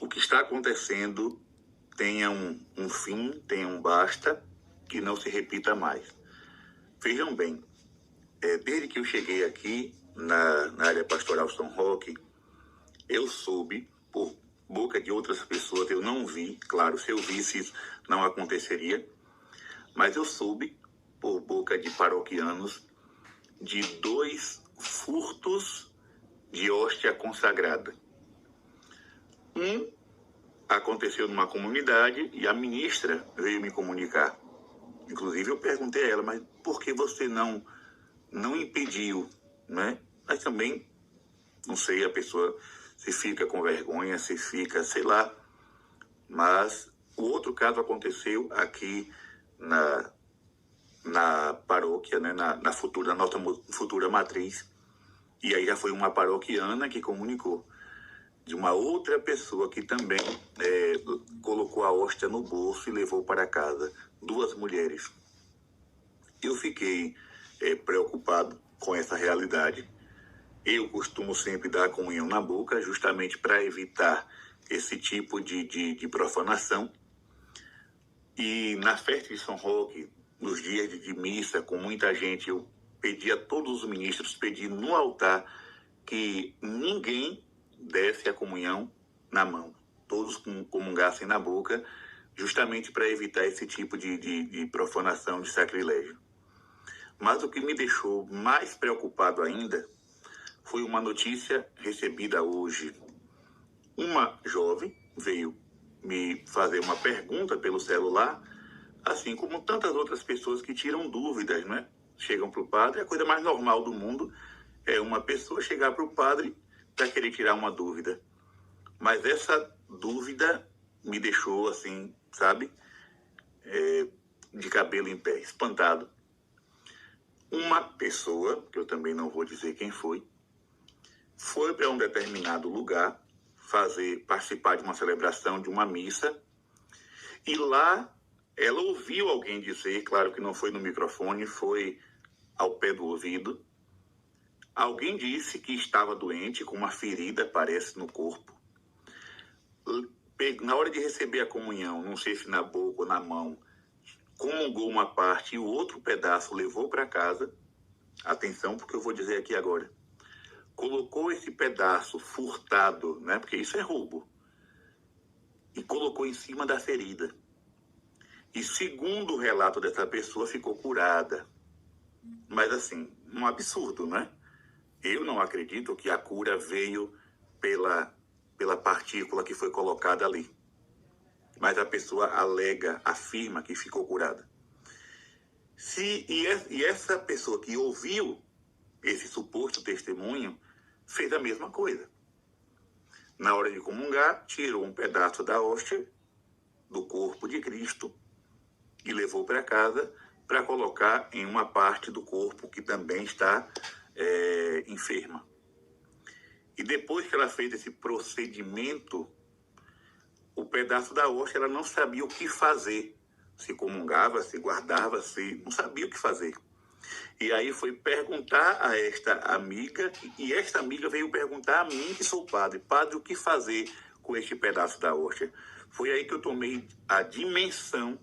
o que está acontecendo tenha um fim, tenha um basta, que não se repita mais. Vejam bem, desde que eu cheguei aqui na área pastoral São Roque, eu soube, por boca de outras pessoas, eu não vi, claro, se eu visse isso não aconteceria, mas eu soube, por boca de paroquianos, de 2 furtos de hóstia consagrada. Um aconteceu numa comunidade e a ministra veio me comunicar. Inclusive eu perguntei a ela, mas por que você não impediu, né? Mas também, não sei, a pessoa se fica com vergonha, se fica, sei lá. Mas o outro caso aconteceu aqui na paróquia, né? na nossa futura matriz. E aí já foi uma paroquiana que comunicou de uma outra pessoa que também colocou a hóstia no bolso e levou para casa. 2 mulheres. Eu fiquei preocupado com essa realidade. Eu costumo sempre dar a comunhão na boca, justamente para evitar esse tipo de profanação. E na festa de São Roque, nos dias de missa, com muita gente, eu pedi a todos os ministros, pedi no altar que ninguém desse a comunhão na mão. Todos comungassem na boca, justamente para evitar esse tipo de profanação, de sacrilégio. Mas o que me deixou mais preocupado ainda foi uma notícia recebida hoje. Uma jovem veio me fazer uma pergunta pelo celular, assim como tantas outras pessoas que tiram dúvidas, né? Chegam para o padre, a coisa mais normal do mundo é uma pessoa chegar para o padre para querer tirar uma dúvida. Mas essa dúvida me deixou assim, sabe? De cabelo em pé, espantado. Uma pessoa, que eu também não vou dizer quem foi para um determinado lugar participar de uma celebração, de uma missa, e lá ela ouviu alguém dizer, claro que não foi no microfone, foi ao pé do ouvido, alguém disse que estava doente, com uma ferida, parece, no corpo. Na hora de receber a comunhão, não sei se na boca ou na mão, comungou uma parte e o outro pedaço levou para casa. Atenção, porque eu vou dizer aqui agora. Colocou esse pedaço furtado, né? Porque isso é roubo, e colocou em cima da ferida. E segundo o relato dessa pessoa, ficou curada. Mas assim, um absurdo, né? Eu não acredito que a cura veio pela partícula que foi colocada ali. Mas a pessoa afirma que ficou curada. E essa pessoa que ouviu esse suposto testemunho fez a mesma coisa. Na hora de comungar, tirou um pedaço da hóstia do corpo de Cristo e levou para casa para colocar em uma parte do corpo que também está enferma. E depois que ela fez esse procedimento, o pedaço da hóstia ela não sabia o que fazer. Se comungava, se guardava, não sabia o que fazer. E aí foi perguntar a esta amiga, e esta amiga veio perguntar a mim, que sou padre, o que fazer com este pedaço da hóstia? Foi aí que eu tomei a dimensão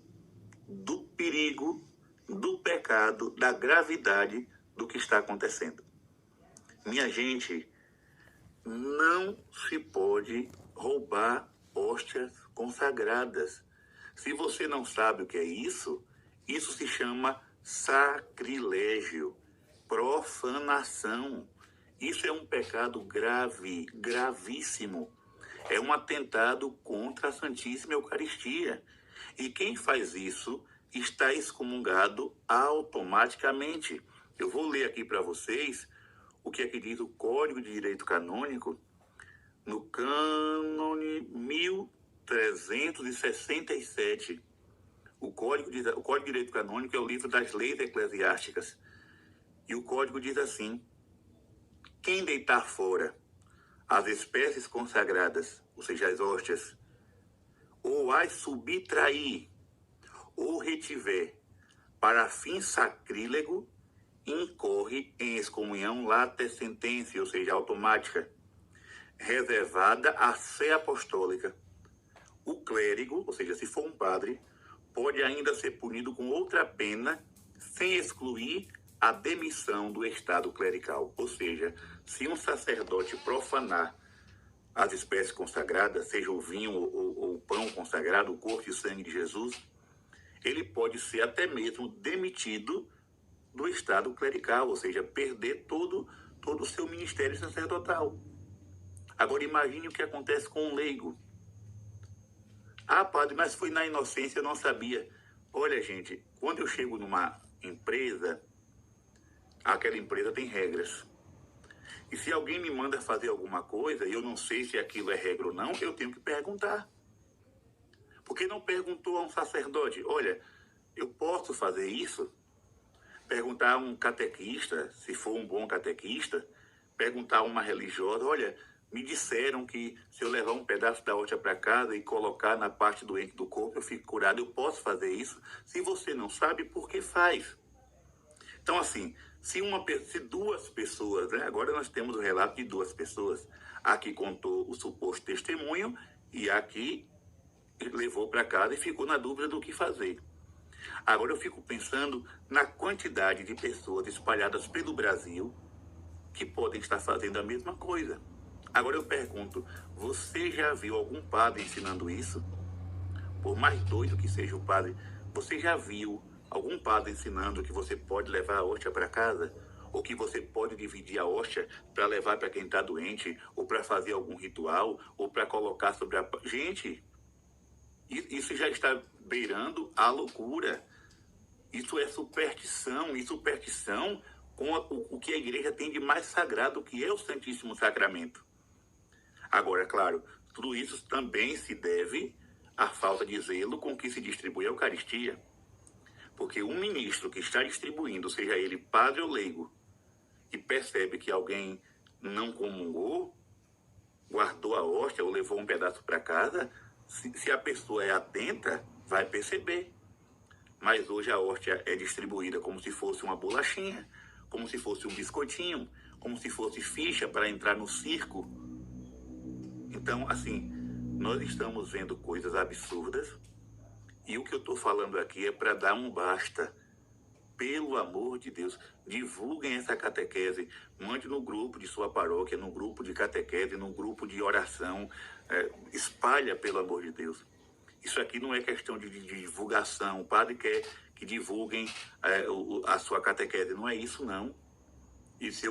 do perigo, do pecado, da gravidade do que está acontecendo. Minha gente, não se pode roubar hóstias consagradas. Se você não sabe o que é isso se chama sacrilégio, profanação. Isso é um pecado grave, gravíssimo. É um atentado contra a Santíssima Eucaristia. E quem faz isso está excomungado automaticamente. Eu vou ler aqui para vocês o que é que diz o Código de Direito Canônico no cânone 1367. O Código de Direito Canônico é o livro das leis eclesiásticas. E o Código diz assim: quem deitar fora as espécies consagradas, ou seja, as hóstias, ou as subtrair, ou retiver para fim sacrílego, incorre em excomunhão late sententia, ou seja, automática, reservada à sé apostólica. o clérigo, ou seja, se for um padre, pode ainda ser punido com outra pena, sem excluir a demissão do estado clerical. Ou seja, se um sacerdote profanar as espécies consagradas, seja o vinho ou o pão consagrado, o corpo e o sangue de Jesus, ele pode ser até mesmo demitido do estado clerical, ou seja, perder todo o seu ministério sacerdotal. Agora imagine o que acontece com um leigo. Ah, padre, mas foi na inocência, eu não sabia. Olha, gente, quando eu chego numa empresa, aquela empresa tem regras. E se alguém me manda fazer alguma coisa e eu não sei se aquilo é regra ou não, eu tenho que perguntar. Porque não perguntou a um sacerdote, olha, eu posso fazer isso? Perguntar a um catequista, se for um bom catequista, perguntar a uma religiosa, olha, me disseram que se eu levar um pedaço da hóstia para casa e colocar na parte doente do corpo, eu fico curado, eu posso fazer isso? Se você não sabe, por que faz? Então, assim, se duas pessoas, né? Agora nós temos o relato de duas pessoas, a que contou o suposto testemunho e a que levou para casa e ficou na dúvida do que fazer. Agora eu fico pensando na quantidade de pessoas espalhadas pelo Brasil que podem estar fazendo a mesma coisa. Agora eu pergunto, você já viu algum padre ensinando isso? Por mais doido que seja o padre, você já viu algum padre ensinando que você pode levar a hóstia para casa? Ou que você pode dividir a hóstia para levar para quem está doente? Ou para fazer algum ritual? Ou para colocar sobre a... Gente, isso já está beirando a loucura. Isso é superstição. E superstição com o que a igreja tem de mais sagrado, que é o Santíssimo Sacramento. Agora, claro, tudo isso também se deve à falta de zelo com que se distribui a Eucaristia. Porque um ministro que está distribuindo, seja ele padre ou leigo, e percebe que alguém não comungou, guardou a hóstia ou levou um pedaço para casa, se a pessoa é atenta, vai perceber. Mas hoje a hóstia é distribuída como se fosse uma bolachinha, como se fosse um biscoitinho, como se fosse ficha para entrar no circo. Então, assim, nós estamos vendo coisas absurdas e o que eu estou falando aqui é para dar um basta. Pelo amor de Deus, divulguem essa catequese, mande no grupo de sua paróquia, no grupo de catequese, no grupo de oração, espalha pelo amor de Deus. Isso aqui não é questão de divulgação, o padre quer que divulguem a sua catequese, não é isso não. E se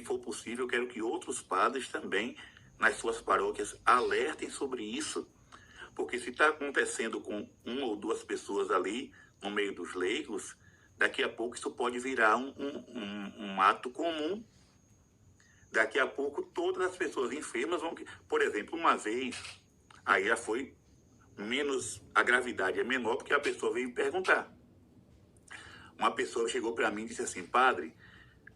for possível, eu quero que outros padres também, nas suas paróquias, alertem sobre isso. Porque se está acontecendo com uma ou duas pessoas ali, no meio dos leigos, daqui a pouco isso pode virar um ato comum. Daqui a pouco todas as pessoas enfermas vão... Por exemplo, uma vez, aí já foi menos... A gravidade é menor porque a pessoa veio perguntar. Uma pessoa chegou para mim e disse assim, padre,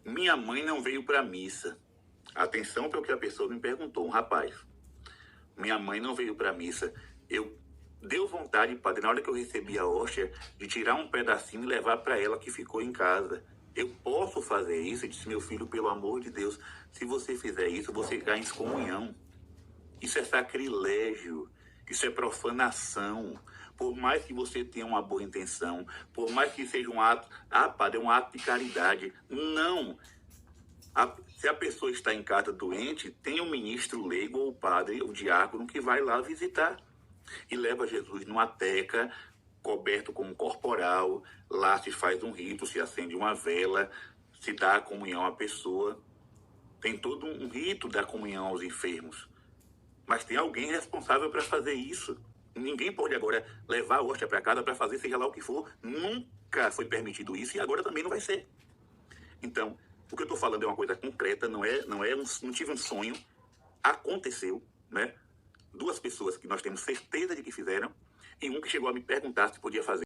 minha mãe não veio para a missa. Atenção para o que a pessoa me perguntou, um rapaz. Minha mãe não veio para a missa. Deu vontade, padre, na hora que eu recebi a hóstia, de tirar um pedacinho e levar para ela que ficou em casa. Eu posso fazer isso? Eu disse, meu filho, pelo amor de Deus, se você fizer isso, você cai em excomunhão. Isso é sacrilégio, isso é profanação. Por mais que você tenha uma boa intenção, por mais que seja um ato, padre, é um ato de caridade. Não. Se a pessoa está em casa doente, tem um ministro leigo ou o padre, o diácono, que vai lá visitar. E leva Jesus numa teca, coberto com um corporal, lá se faz um rito, se acende uma vela, se dá a comunhão à pessoa. Tem todo um rito da comunhão aos enfermos. Mas tem alguém responsável para fazer isso. Ninguém pode agora levar a hóstia para casa para fazer seja lá o que for. Nunca foi permitido isso e agora também não vai ser. Então, o que eu estou falando é uma coisa concreta, não tive um sonho, aconteceu, né? Duas pessoas que nós temos certeza de que fizeram, e um que chegou a me perguntar se podia fazer.